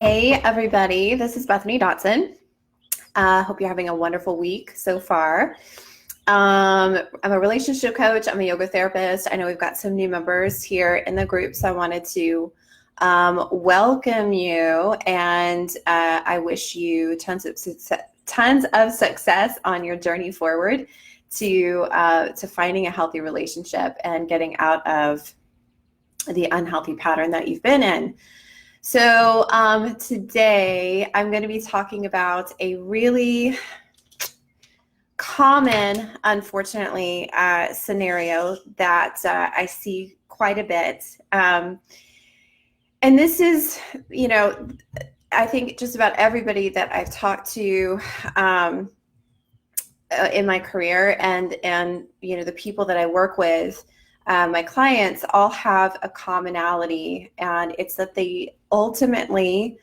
Hey everybody, this is Bethany Dotson. Hope you're having a wonderful week so far. I'm a relationship coach, I'm a yoga therapist. I know we've got some new members here in the group, so I wanted to welcome you and I wish you tons of success on your journey forward to finding a healthy relationship and getting out of the unhealthy pattern that you've been in. So today I'm going to be talking about a really common, unfortunately, scenario that I see quite a bit. And this is, I think just about everybody that I've talked to in my career and the people that I work with, my clients all have a commonality, and it's that they ultimately,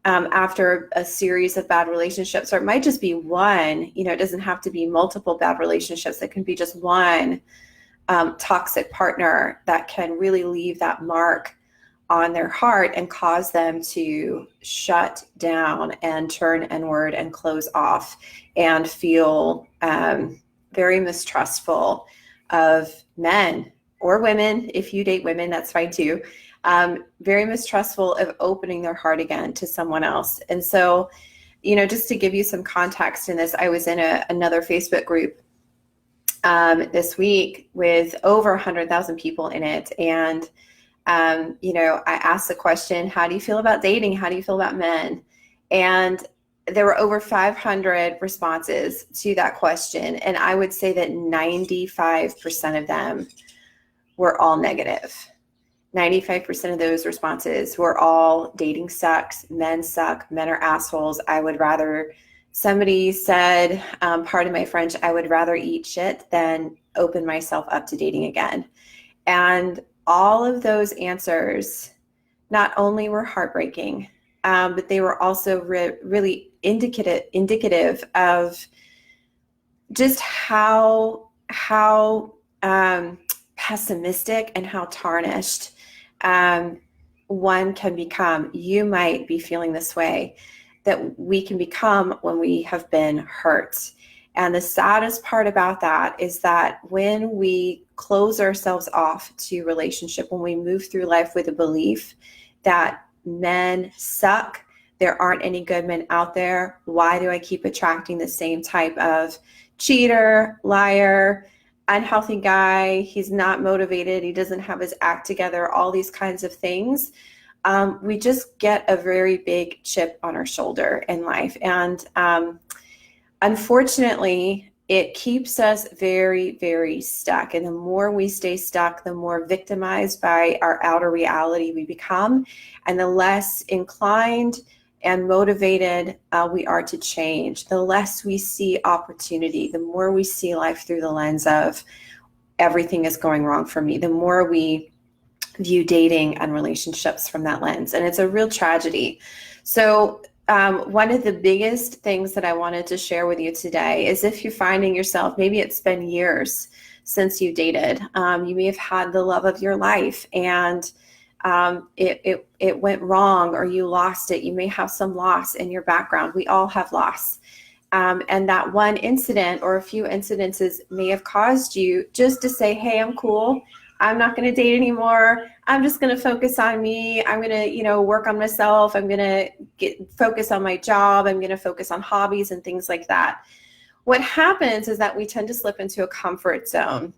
after a series of bad relationships, or it might just be one, it doesn't have to be multiple bad relationships. It can be just one toxic partner that can really leave that mark on their heart and cause them to shut down and turn inward and close off and feel very mistrustful of men or women. If you date women, that's fine too. Very mistrustful of opening their heart again to someone else. And so, just to give you some context in this, I was in another Facebook group this week with over 100,000 people in it. And, I asked the question, how do you feel about dating? How do you feel about men? And there were over 500 responses to that question. And I would say that 95% of them were all negative. 95% of those responses were all dating sucks, men suck, men are assholes. I would rather, somebody said, pardon my French, I would rather eat shit than open myself up to dating again. And all of those answers not only were heartbreaking, but they were also really indicative of just how pessimistic and how tarnished one can become. You might be feeling this way, that we can become when we have been hurt. And the saddest part about that is that when we close ourselves off to relationship, when we move through life with a belief that men suck, there aren't any good men out there, why do I keep attracting the same type of cheater, liar, unhealthy guy, he's not motivated, he doesn't have his act together, all these kinds of things, we just get a very big chip on our shoulder in life. And unfortunately, it keeps us very, very stuck. And the more we stay stuck, the more victimized by our outer reality we become, and the less inclined and motivated we are to change. The less we see opportunity, the more we see life through the lens of everything is going wrong for me, the more we view dating and relationships from that lens. And it's a real tragedy. So one of the biggest things that I wanted to share with you today is, if you're finding yourself, maybe it's been years since you dated, you may have had the love of your life and it went wrong, or you lost it. You may have some loss in your background. We all have loss. And that one incident or a few incidences may have caused you just to say, hey, I'm cool. I'm not going to date anymore. I'm just going to focus on me. I'm going to, work on myself. I'm going to focus on my job. I'm going to focus on hobbies and things like that. What happens is that we tend to slip into a comfort zone.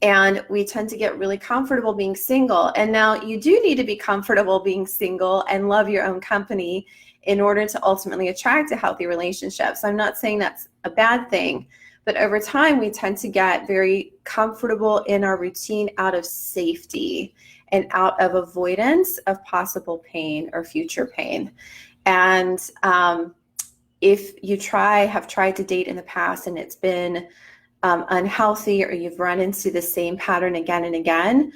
And we tend to get really comfortable being single. And now you do need to be comfortable being single and love your own company in order to ultimately attract a healthy relationship. So I'm not saying that's a bad thing, but over time we tend to get very comfortable in our routine out of safety and out of avoidance of possible pain or future pain. And if you have tried to date in the past and it's been unhealthy, or you've run into the same pattern again and again,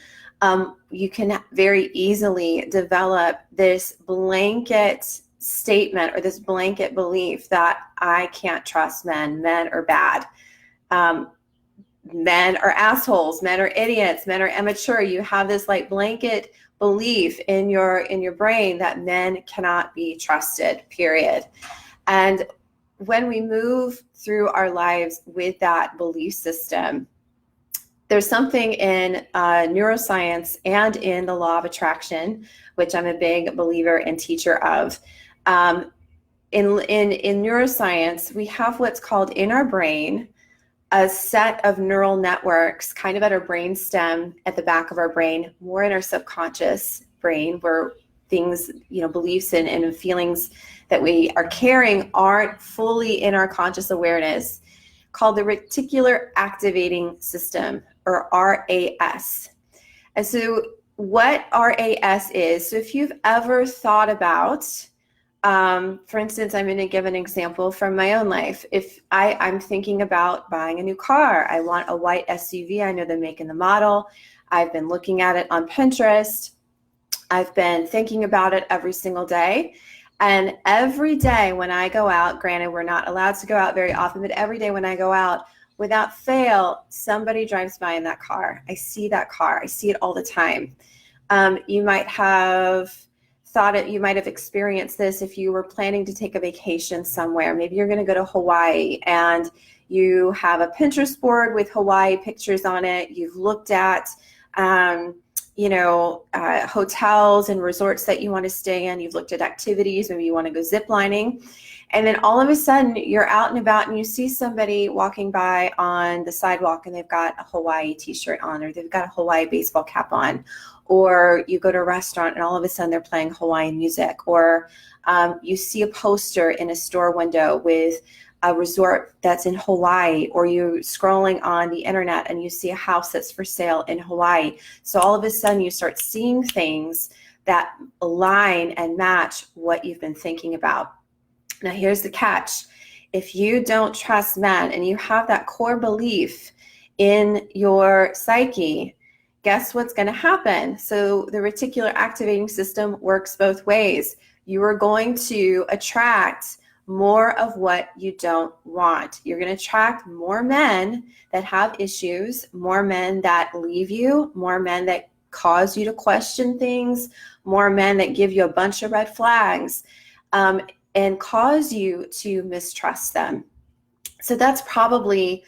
you can very easily develop this blanket statement or this blanket belief that I can't trust men, men are bad. men are assholes, men are idiots, men are immature. You have this like blanket belief in your brain that men cannot be trusted, period. And when we move through our lives with that belief system, there's something in neuroscience and in the law of attraction, which I'm a big believer and teacher of. In neuroscience, we have what's called in our brain a set of neural networks kind of at our brain stem at the back of our brain, more in our subconscious brain, where things, beliefs and feelings that we are carrying aren't fully in our conscious awareness, called the reticular activating system, or RAS. And so what RAS is, so if you've ever thought about, for instance, I'm going to give an example from my own life. If I'm thinking about buying a new car, I want a white SUV. I know the make and the model. I've been looking at it on Pinterest. I've been thinking about it every single day. And every day when I go out, granted, we're not allowed to go out very often, but every day when I go out, without fail, somebody drives by in that car. I see that car. I see it all the time. You might have you might have experienced this if you were planning to take a vacation somewhere. Maybe you're going to go to Hawaii and you have a Pinterest board with Hawaii pictures on it. You've looked at, hotels and resorts that you want to stay in. You've looked at activities. Maybe you want to go zip lining. And then all of a sudden you're out and about and you see somebody walking by on the sidewalk and they've got a Hawaii t-shirt on, or they've got a Hawaii baseball cap on, or you go to a restaurant and all of a sudden they're playing Hawaiian music, or you see a poster in a store window with a resort that's in Hawaii, or you're scrolling on the internet and you see a house that's for sale in Hawaii. So all of a sudden you start seeing things that align and match what you've been thinking about. Now here's the catch. If you don't trust men and you have that core belief in your psyche, guess what's going to happen? So the reticular activating system works both ways. You are going to attract more of what you don't want. You're going to attract more men that have issues, more men that leave you, more men that cause you to question things, more men that give you a bunch of red flags, and cause you to mistrust them. So that's probably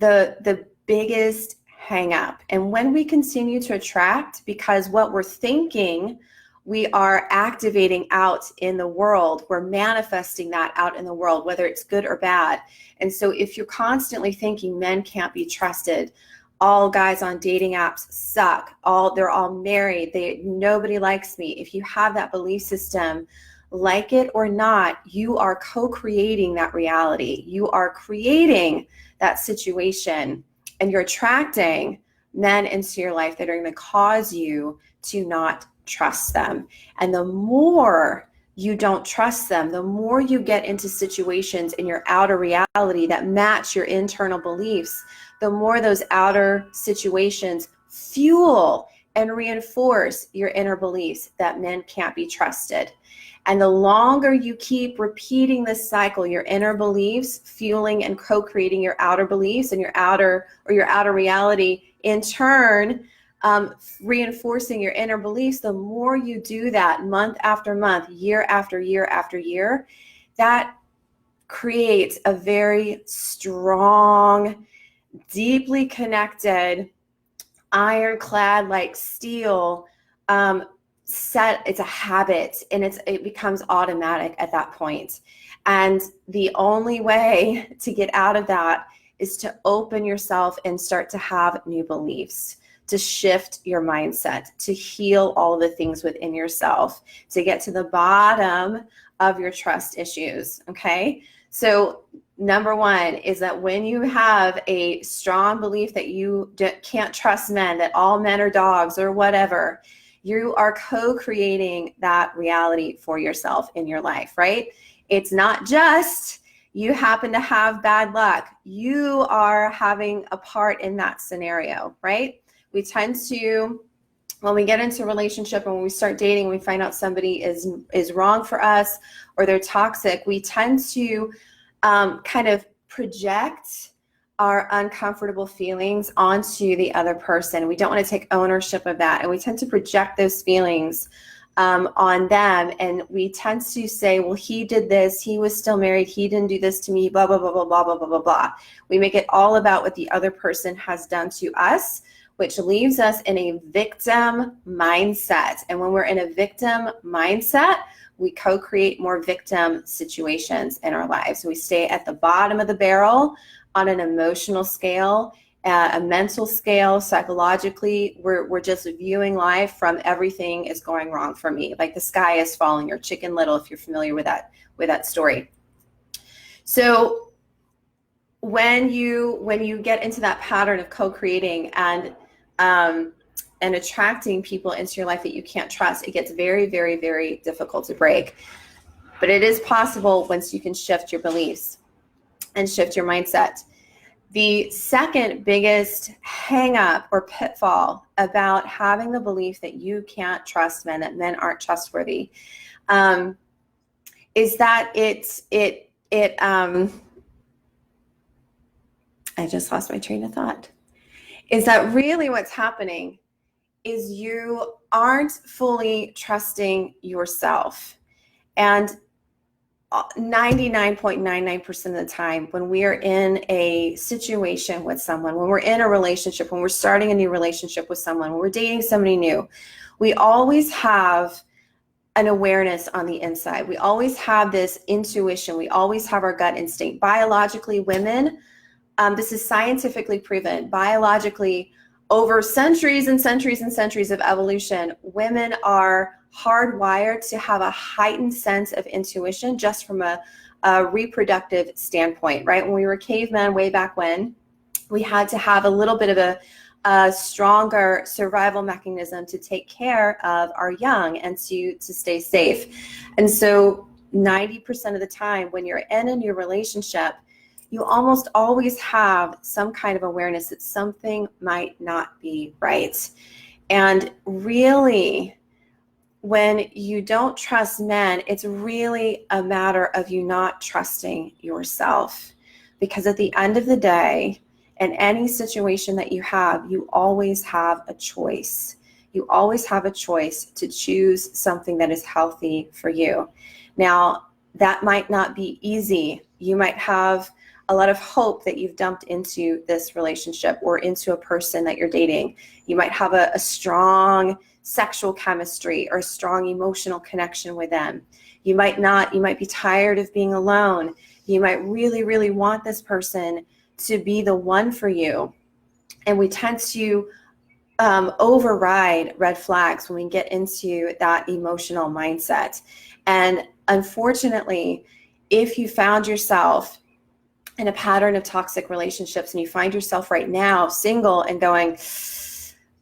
the biggest hang up. And when we continue to attract, because what we're thinking, we are activating out in the world, we're manifesting that out in the world, whether it's good or bad. And so if you're constantly thinking men can't be trusted, all guys on dating apps suck, they're all married, nobody likes me. If you have that belief system, like it or not, you are co-creating that reality. You are creating that situation, and you're attracting men into your life that are going to cause you to not trust them. And the more you don't trust them, the more you get into situations in your outer reality that match your internal beliefs, the more those outer situations fuel and reinforce your inner beliefs that men can't be trusted. And the longer you keep repeating this cycle, your inner beliefs fueling and co-creating your outer beliefs and your outer reality, in turn, reinforcing your inner beliefs, the more you do that month after month, year after year after year, that creates a very strong, deeply connected, ironclad like steel set. It's a habit, and it becomes automatic at that point. And the only way to get out of that is to open yourself and start to have new beliefs, to shift your mindset, to heal all the things within yourself, to get to the bottom of your trust issues. Okay, so number one is that when you have a strong belief that you can't trust men, that all men are dogs or whatever, you are co-creating that reality for yourself in your life, right? It's not just you happen to have bad luck. You are having a part in that scenario, right? We tend to, when we get into a relationship and when we start dating, we find out somebody is wrong for us or they're toxic, we tend to kind of project our uncomfortable feelings onto the other person. We don't want to take ownership of that. And we tend to project those feelings on them. And we tend to say, well, he did this, he was still married, he didn't do this to me, blah, blah, blah, blah, blah, blah, blah, blah, blah. We make it all about what the other person has done to us, which leaves us in a victim mindset. And when we're in a victim mindset, we co-create more victim situations in our lives. We stay at the bottom of the barrel on an emotional scale, a mental scale. Psychologically, we're just viewing life from everything is going wrong for me, like the sky is falling, or Chicken Little, if you're familiar with that story. So when you get into that pattern of co-creating and attracting people into your life that you can't trust, it gets very, very, very difficult to break. But it is possible once you can shift your beliefs and shift your mindset. The second biggest hang up or pitfall about having the belief that you can't trust men, that men aren't trustworthy, is that I just lost my train of thought. Is that really what's happening is you aren't fully trusting yourself. And 99.99% of the time when we are in a situation with someone, when we're in a relationship, when we're starting a new relationship with someone, when we're dating somebody new, we always have an awareness on the inside. We always have this intuition. We always have our gut instinct. Biologically, women, this is scientifically proven, biologically, over centuries and centuries and centuries of evolution, women are hardwired to have a heightened sense of intuition just from a reproductive standpoint, right? When we were cavemen way back when, we had to have a little bit of a stronger survival mechanism to take care of our young and to stay safe. And so 90% of the time when you're in a new relationship, you almost always have some kind of awareness that something might not be right. And really, when you don't trust men, it's really a matter of you not trusting yourself. Because at the end of the day, in any situation that you have, you always have a choice. You always have a choice to choose something that is healthy for you. Now, that might not be easy. You might have a lot of hope that you've dumped into this relationship or into a person that you're dating. You might have a strong sexual chemistry or a strong emotional connection with them. You might not. You might be tired of being alone. You might really, really want this person to be the one for you. And we tend to override red flags when we get into that emotional mindset. And unfortunately, if you found yourself in a pattern of toxic relationships and you find yourself right now single and going,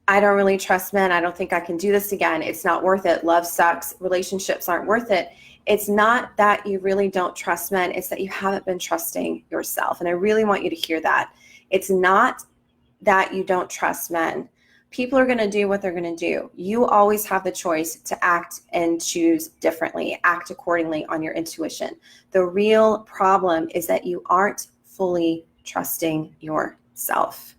I don't really trust men. I don't think I can do this again. It's not worth it. Love sucks. Relationships aren't worth it. It's not that you really don't trust men. It's that you haven't been trusting yourself. And I really want you to hear that. It's not that you don't trust men. People are going to do what they're going to do. You always have the choice to act and choose differently, act accordingly on your intuition. The real problem is that you aren't fully trusting yourself.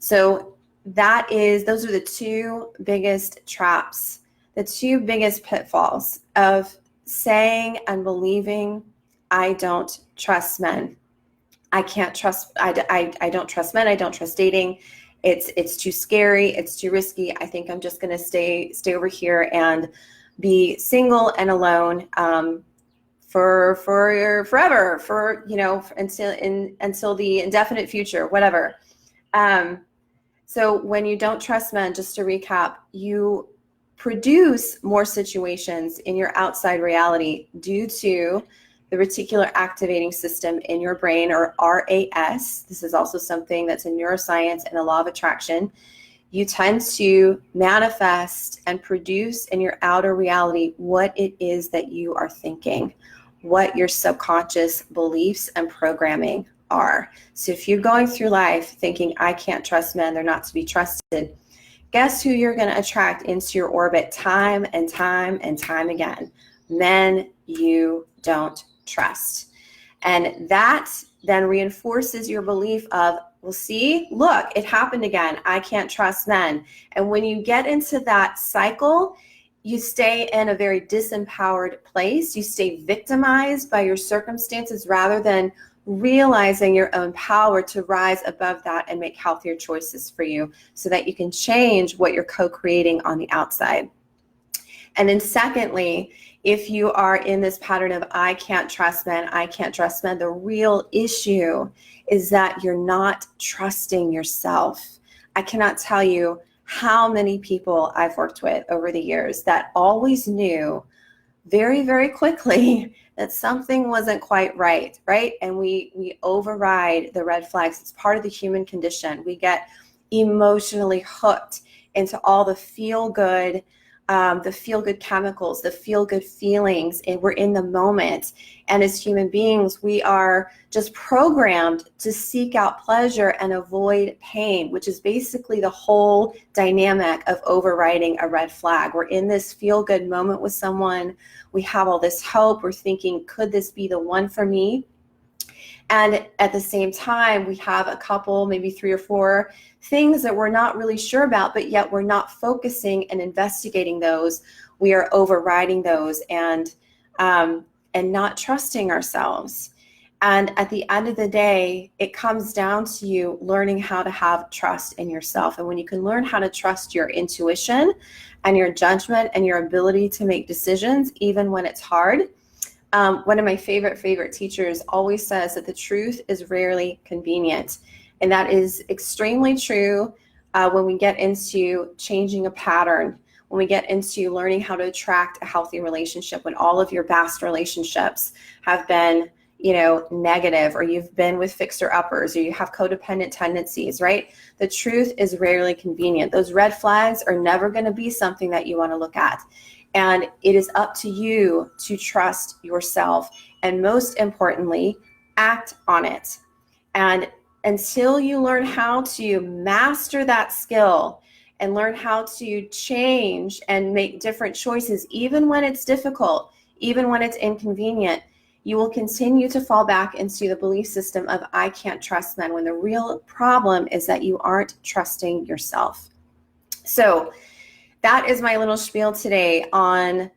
So those are the two biggest traps, the two biggest pitfalls of saying and believing, I don't trust men. I don't trust men. I don't trust dating. It's too scary. It's too risky. I think I'm just going to stay over here and be single and alone for forever, until the indefinite future, whatever. So when you don't trust men, just to recap, you produce more situations in your outside reality due to the reticular activating system in your brain, or RAS. This is also something that's in neuroscience and the law of attraction. You tend to manifest and produce in your outer reality what it is that you are thinking, what your subconscious beliefs and programming are. So if you're going through life thinking, I can't trust men, they're not to be trusted, guess who you're going to attract into your orbit time and time and time again? Men you don't trust. And that then reinforces your belief of, well, see, look, it happened again. I can't trust men. And when you get into that cycle, you stay in a very disempowered place. You stay victimized by your circumstances rather than realizing your own power to rise above that and make healthier choices for you so that you can change what you're co-creating on the outside. And then secondly, if you are in this pattern of I can't trust men, the real issue is that you're not trusting yourself. I cannot tell you how many people I've worked with over the years that always knew very, very quickly that something wasn't quite right? And we override the red flags. It's part of the human condition. We get emotionally hooked into all the feel-good chemicals, the feel-good feelings, and we're in the moment. And as human beings, we are just programmed to seek out pleasure and avoid pain, which is basically the whole dynamic of overriding a red flag. We're in this feel-good moment with someone. We have all this hope. We're thinking, could this be the one for me? And at the same time, we have a couple, maybe 3 or 4 things that we're not really sure about, but yet we're not focusing and investigating those. We are overriding those and not trusting ourselves. And at the end of the day, it comes down to you learning how to have trust in yourself. And when you can learn how to trust your intuition and your judgment and your ability to make decisions, even when it's hard, one of my favorite teachers always says that the truth is rarely convenient. And that is extremely true when we get into changing a pattern, when we get into learning how to attract a healthy relationship, when all of your past relationships have been, negative, or you've been with fixer-uppers, or you have codependent tendencies, right? The truth is rarely convenient. Those red flags are never going to be something that you want to look at. And it is up to you to trust yourself. And most importantly, act on it. And until you learn how to master that skill and learn how to change and make different choices, even when it's difficult, even when it's inconvenient, you will continue to fall back into the belief system of I can't trust men, when the real problem is that you aren't trusting yourself. So that is my little spiel today on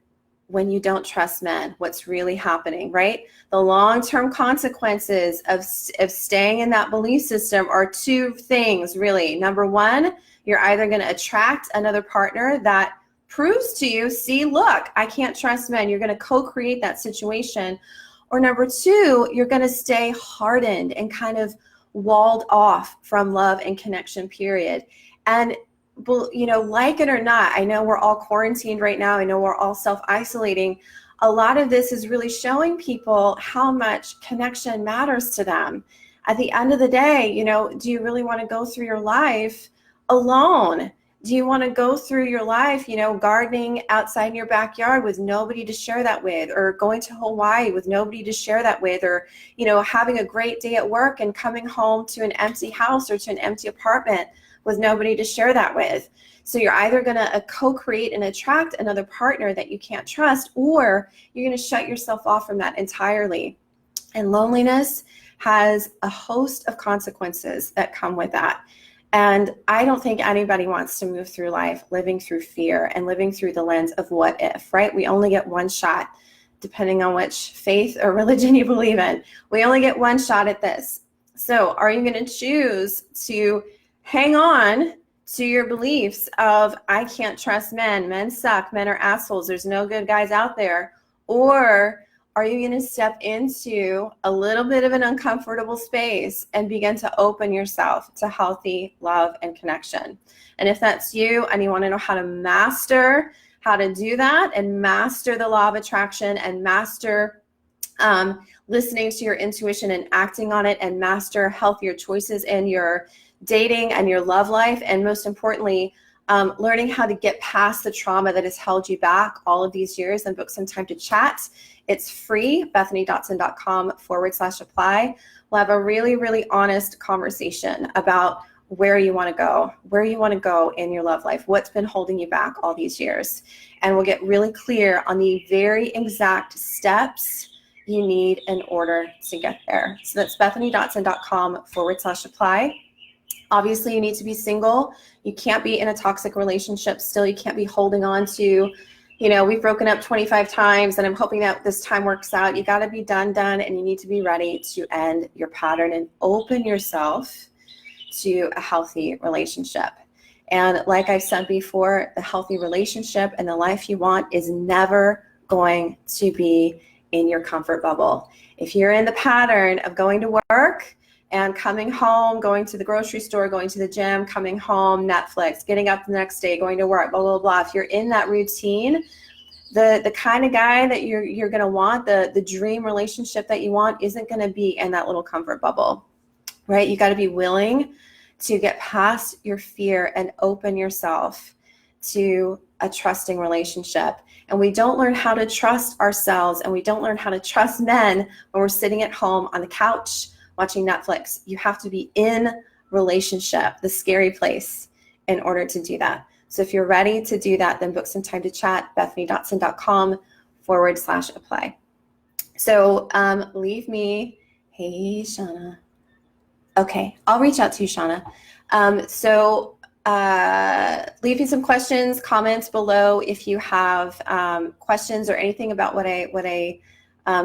when you don't trust men, what's really happening, right? The long-term consequences of staying in that belief system are 2 things, really. Number 1, you're either going to attract another partner that proves to you, see, look, I can't trust men. You're going to co-create that situation. Or number 2, you're going to stay hardened and kind of walled off from love and connection, period. And like it or not, I know we're all quarantined right now. I know we're all self-isolating. A lot of this is really showing people how much connection matters to them. At the end of the day, do you really want to go through your life alone? Do you want to go through your life, gardening outside in your backyard with nobody to share that with, or going to Hawaii with nobody to share that with, or, having a great day at work and coming home to an empty house or to an empty apartment with nobody to share that with? So you're either going to co-create and attract another partner that you can't trust, or you're going to shut yourself off from that entirely. And loneliness has a host of consequences that come with that. And I don't think anybody wants to move through life living through fear and living through the lens of what if, right? We only get one shot, depending on which faith or religion you believe in. We only get one shot at this. So are you going to choose to hang on to your beliefs of I can't trust men, men suck, men are assholes, there's no good guys out there? Or are you going to step into a little bit of an uncomfortable space and begin to open yourself to healthy love and connection? And if that's you and you want to know how to master how to do that and master the law of attraction and master listening to your intuition and acting on it and master healthier choices in your dating and your love life, and most importantly, learning how to get past the trauma that has held you back all of these years, then book some time to chat. It's free, BethanyDotson.com/apply. We'll have a really, really honest conversation about where you want to go in your love life, what's been holding you back all these years. And we'll get really clear on the very exact steps you need in order to get there. So that's bethanydotson.com/apply. Obviously, you need to be single. You can't be in a toxic relationship still. You can't be holding on to, we've broken up 25 times and I'm hoping that this time works out. You got to be done, and you need to be ready to end your pattern and open yourself to a healthy relationship. And like I've said before, the healthy relationship and the life you want is never going to be in your comfort bubble. If you're in the pattern of going to work and coming home, going to the grocery store, going to the gym, coming home, Netflix, getting up the next day, going to work, blah, blah, blah. If you're in that routine, the kind of guy that you're going to want, the dream relationship that you want isn't going to be in that little comfort bubble, right? You got to be willing to get past your fear and open yourself to a trusting relationship. And we don't learn how to trust ourselves, and we don't learn how to trust men when we're sitting at home on the couch watching Netflix. You have to be in relationship, the scary place, in order to do that. So if you're ready to do that, then book some time to chat, bethanydotson.com/apply. So leave me, hey, Shauna. Okay, I'll reach out to you, Shauna. Leave me some questions, comments below if you have questions or anything about what I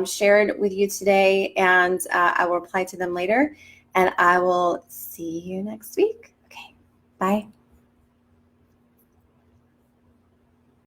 shared with you today, and I will reply to them later, and I will see you next week. Okay, bye.